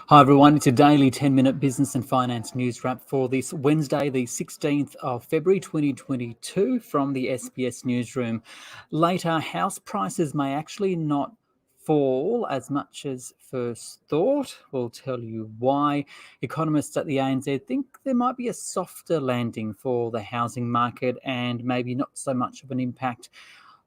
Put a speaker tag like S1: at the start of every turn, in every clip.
S1: Hi everyone, it's your daily 10-minute business and finance news wrap for this Wednesday, the 16th of February 2022 from the SBS newsroom. Later, house prices may actually not fall as much as first thought. We'll tell you why. Economists at the ANZ think there might be a softer landing for the housing market and maybe not so much of an impact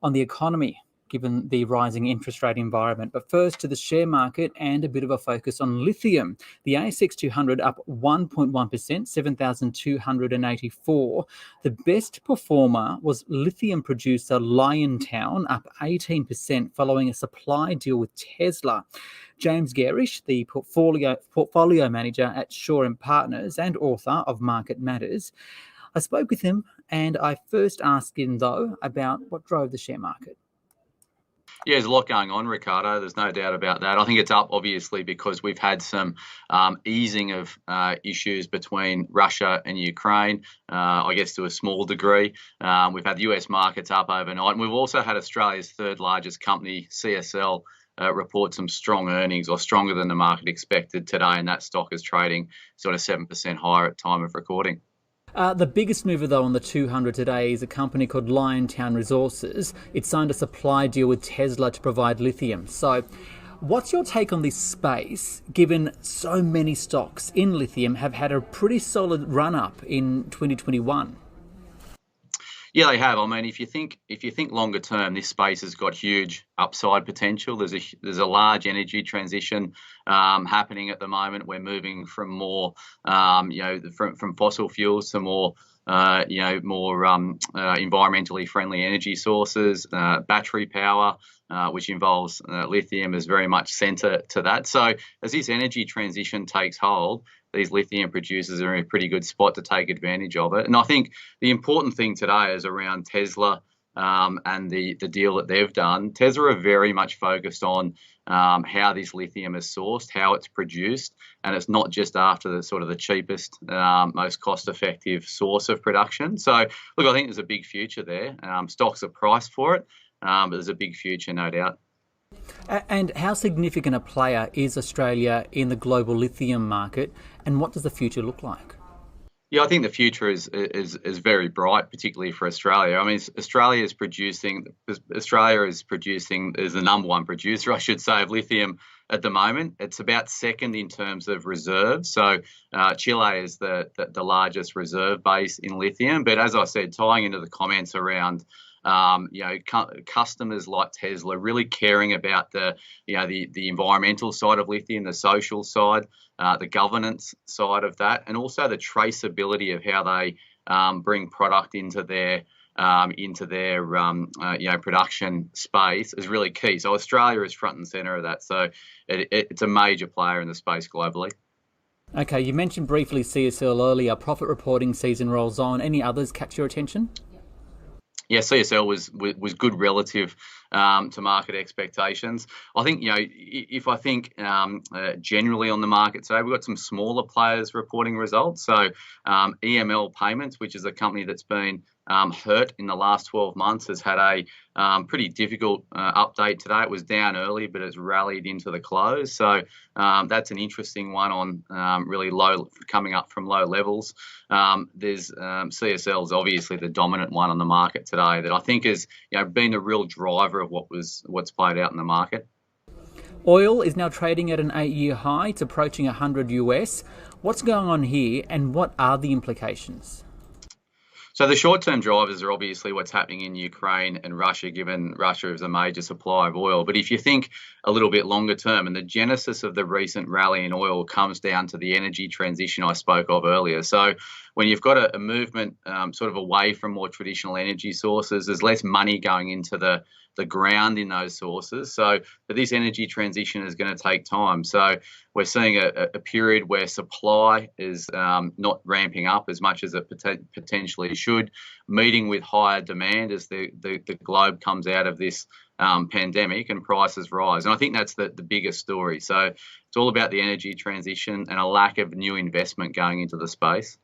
S1: on the economy, given the rising interest rate environment. But first to the share market and a bit of a focus on lithium. The ASX 200 up 1.1%, 7,284. The best performer was lithium producer Liontown, up 18% following a supply deal with Tesla. James Gerrish, the portfolio manager at Shaw & Partners and author of Market Matters. I spoke with him and I first asked him, though, about what drove the share market.
S2: Yeah, there's a lot going on, Ricardo. There's no doubt about that. I think it's up, obviously, because we've had some easing of issues between Russia and Ukraine, I guess to a small degree. We've had US markets up overnight. And we've also had Australia's third largest company, CSL, report some strong earnings, or stronger than the market expected today. And that stock is trading sort of 7% higher at time of recording.
S1: The biggest mover, though, on the 200 today is a company called Liontown Resources. It signed a supply deal with Tesla to provide lithium. So what's your take on this space, given so many stocks in lithium have had a pretty solid run-up in 2021?
S2: Yeah, they have. I mean, if you think longer term, this space has got huge upside potential. There's a large energy transition happening at the moment. We're moving from more, from fossil fuels to more, environmentally friendly energy sources. Battery power, which involves lithium, is very much centre to that. So as this energy transition takes hold, these lithium producers are in a pretty good spot to take advantage of it. And I think the important thing today is around Tesla and the deal that they've done. Tesla are very much focused on how this lithium is sourced, how it's produced, and it's not just after the sort of the cheapest, most cost-effective source of production. So, look, I think there's a big future there. Stocks are priced for it, but there's a big future, no doubt.
S1: And how significant a player is Australia in the global lithium market, and what does the future look like?
S2: Yeah, I think the future is very bright, particularly for Australia. I mean, Australia is the number one producer, I should say, of lithium at the moment. It's about second in terms of reserves. So Chile is the largest reserve base in lithium. But as I said, tying into the comments around customers like Tesla really caring about the environmental side of lithium, the social side, the governance side of that, and also the traceability of how they bring product into their production space is really key. So Australia is front and centre of that. So it's a major player in the space globally.
S1: Okay, you mentioned briefly CSL earlier. Profit reporting season rolls on. Any others catch your attention?
S2: Yeah, CSL was good relative to market expectations. I think, if I think generally on the market today, we've got some smaller players reporting results. So EML Payments, which is a company that's been hurt in the last 12 months, has had a pretty difficult update today. It was down early, but it's rallied into the close. So that's an interesting one on really low, coming up from low levels. There's CSL is obviously the dominant one on the market today that I think has been the real driver of what's played out in the market.
S1: Oil is now trading at an 8-year high. It's approaching 100 US. What's going on here, and what are the implications?
S2: So the short-term drivers are obviously what's happening in Ukraine and Russia, given Russia is a major supplier of oil. But if you think a little bit longer term, and the genesis of the recent rally in oil comes down to the energy transition I spoke of earlier. So when you've got a movement sort of away from more traditional energy sources, there's less money going into the the ground in those sources. So, but this energy transition is going to take time. So we're seeing a period where supply is not ramping up as much as it potentially should, meeting with higher demand as the globe comes out of this pandemic and prices rise. And I think that's the biggest story. So it's all about the energy transition and a lack of new investment going into the space.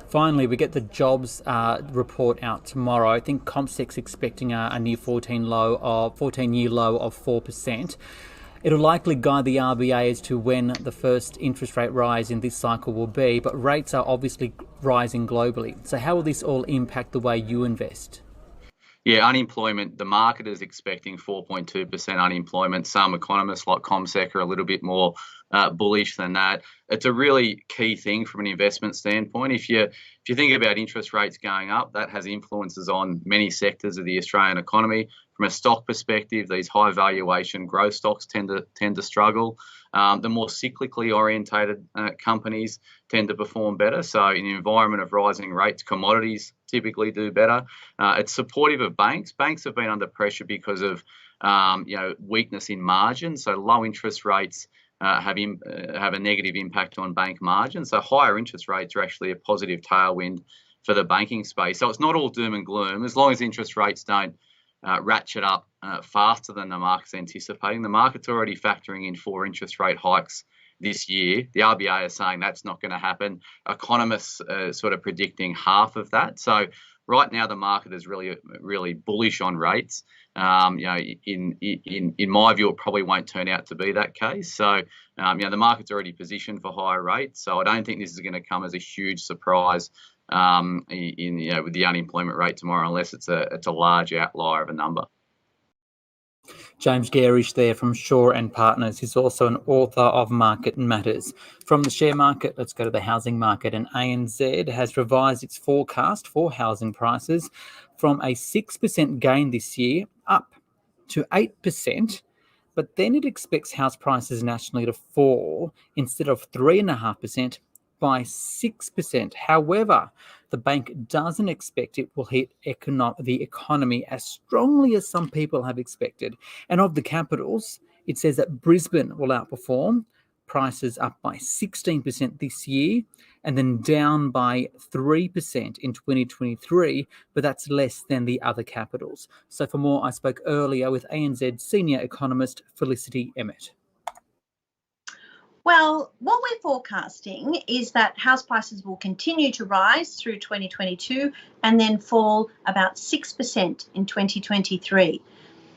S1: Finally, we get the jobs report out tomorrow. I think CompSec's expecting a new 14-year low of 4%. It'll likely guide the RBA as to when the first interest rate rise in this cycle will be, but rates are obviously rising globally. So how will this all impact the way you invest?
S2: Yeah, unemployment, the market is expecting 4.2% unemployment. Some economists like CommSec are a little bit more bullish than that. It's a really key thing from an investment standpoint. If you think about interest rates going up, that has influences on many sectors of the Australian economy. From a stock perspective, these high valuation growth stocks tend to struggle. The more cyclically orientated companies tend to perform better. So in an environment of rising rates, commodities typically do better. It's supportive of banks. Banks have been under pressure because of weakness in margin. So low interest rates have a negative impact on bank margins. So higher interest rates are actually a positive tailwind for the banking space. So it's not all doom and gloom. As long as interest rates don't ratchet up faster than the market's anticipating. The market's already factoring in 4 interest rate hikes this year. The RBA is saying that's not going to happen. Economists are sort of predicting half of that. So right now the market is really bullish on rates. In my view, it probably won't turn out to be that case. So the market's already positioned for higher rates. So I don't think this is going to come as a huge surprise with the unemployment rate tomorrow, unless it's a large outlier of a number.
S1: James Gerrish there from Shaw and Partners. He's also an author of Market Matters. From the share market, let's go to the housing market. And ANZ has revised its forecast for housing prices from a 6% gain this year up to 8%. But then it expects house prices nationally to fall instead of 3.5% by 6%. However, the bank doesn't expect it will hit the economy as strongly as some people have expected. And of the capitals, it says that Brisbane will outperform, prices up by 16% this year, and then down by 3% in 2023, but that's less than the other capitals. So for more, I spoke earlier with ANZ senior economist Felcity Emmett.
S3: Well, what we're forecasting is that house prices will continue to rise through 2022 and then fall about 6% in 2023.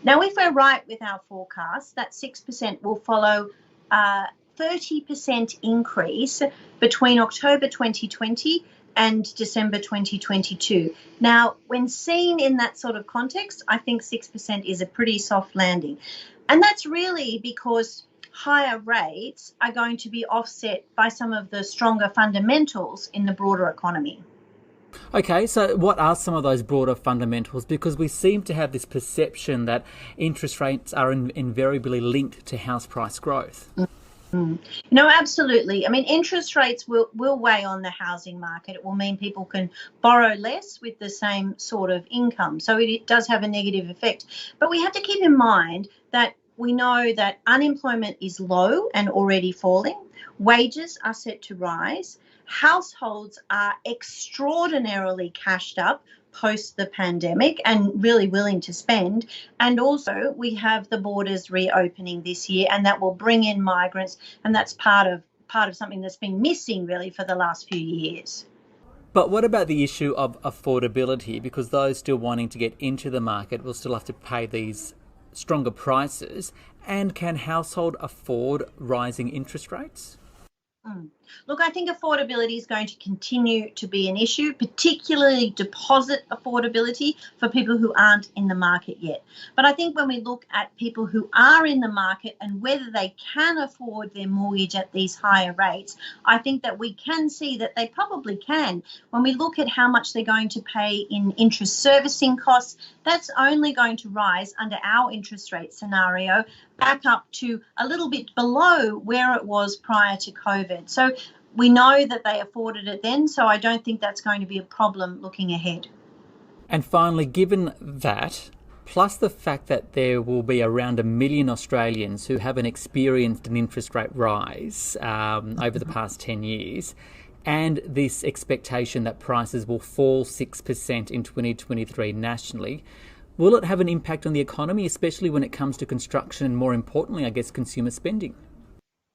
S3: Now, if we're right with our forecast, that 6% will follow a 30% increase between October 2020 and December 2022. Now, when seen in that sort of context, I think 6% is a pretty soft landing. And that's really because higher rates are going to be offset by some of the stronger fundamentals in the broader economy.
S1: Okay, so what are some of those broader fundamentals? Because we seem to have this perception that interest rates are invariably linked to house price growth.
S3: No, absolutely. I mean, interest rates will weigh on the housing market. It will mean people can borrow less with the same sort of income. So it does have a negative effect. But we have to keep in mind that we know that unemployment is low and already falling. Wages are set to rise. Households are extraordinarily cashed up post the pandemic and really willing to spend. And also we have the borders reopening this year, and that will bring in migrants. And that's part of something that's been missing really for the last few years.
S1: But what about the issue of affordability? Because those still wanting to get into the market will still have to pay these stronger prices. And can household afford rising interest rates?
S3: Look, I think affordability is going to continue to be an issue, particularly deposit affordability for people who aren't in the market yet. But I think when we look at people who are in the market and whether they can afford their mortgage at these higher rates, I think that we can see that they probably can. When we look at how much they're going to pay in interest servicing costs, that's only going to rise under our interest rate scenario back up to a little bit below where it was prior to COVID. So we know that they afforded it then, so I don't think that's going to be a problem looking ahead.
S1: And finally, given that plus the fact that there will be around 1 million Australians who haven't experienced an interest rate rise over the past 10 years, and this expectation that prices will fall 6% in 2023 nationally, will it have an impact on the economy, especially when it comes to construction and, more importantly, I guess, consumer spending?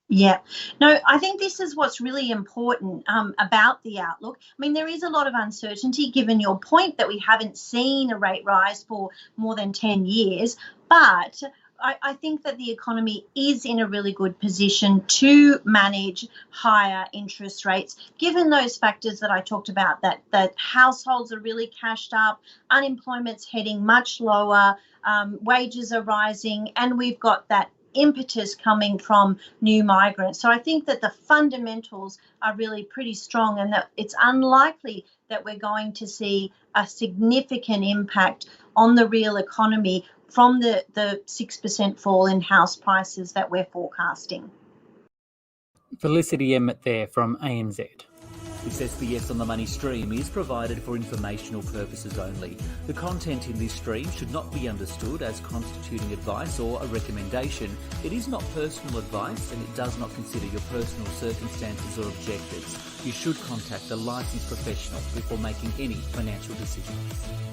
S3: Yeah, no, I think this is what's really important about the outlook. I mean, there is a lot of uncertainty given your point that we haven't seen a rate rise for more than 10 years, but I think that the economy is in a really good position to manage higher interest rates, given those factors that I talked about, that households are really cashed up, unemployment's heading much lower, wages are rising, and we've got that impetus coming from new migrants. So I think that the fundamentals are really pretty strong, and that it's unlikely that we're going to see a significant impact on the real economy from the 6% fall in house prices that we're forecasting.
S1: Felcity Emmett there from ANZ. This SBS On the Money stream is provided for informational purposes only. The content in this stream should not be understood as constituting advice or a recommendation. It is not personal advice, and it does not consider your personal circumstances or objectives. You should contact a licensed professional before making any financial decisions.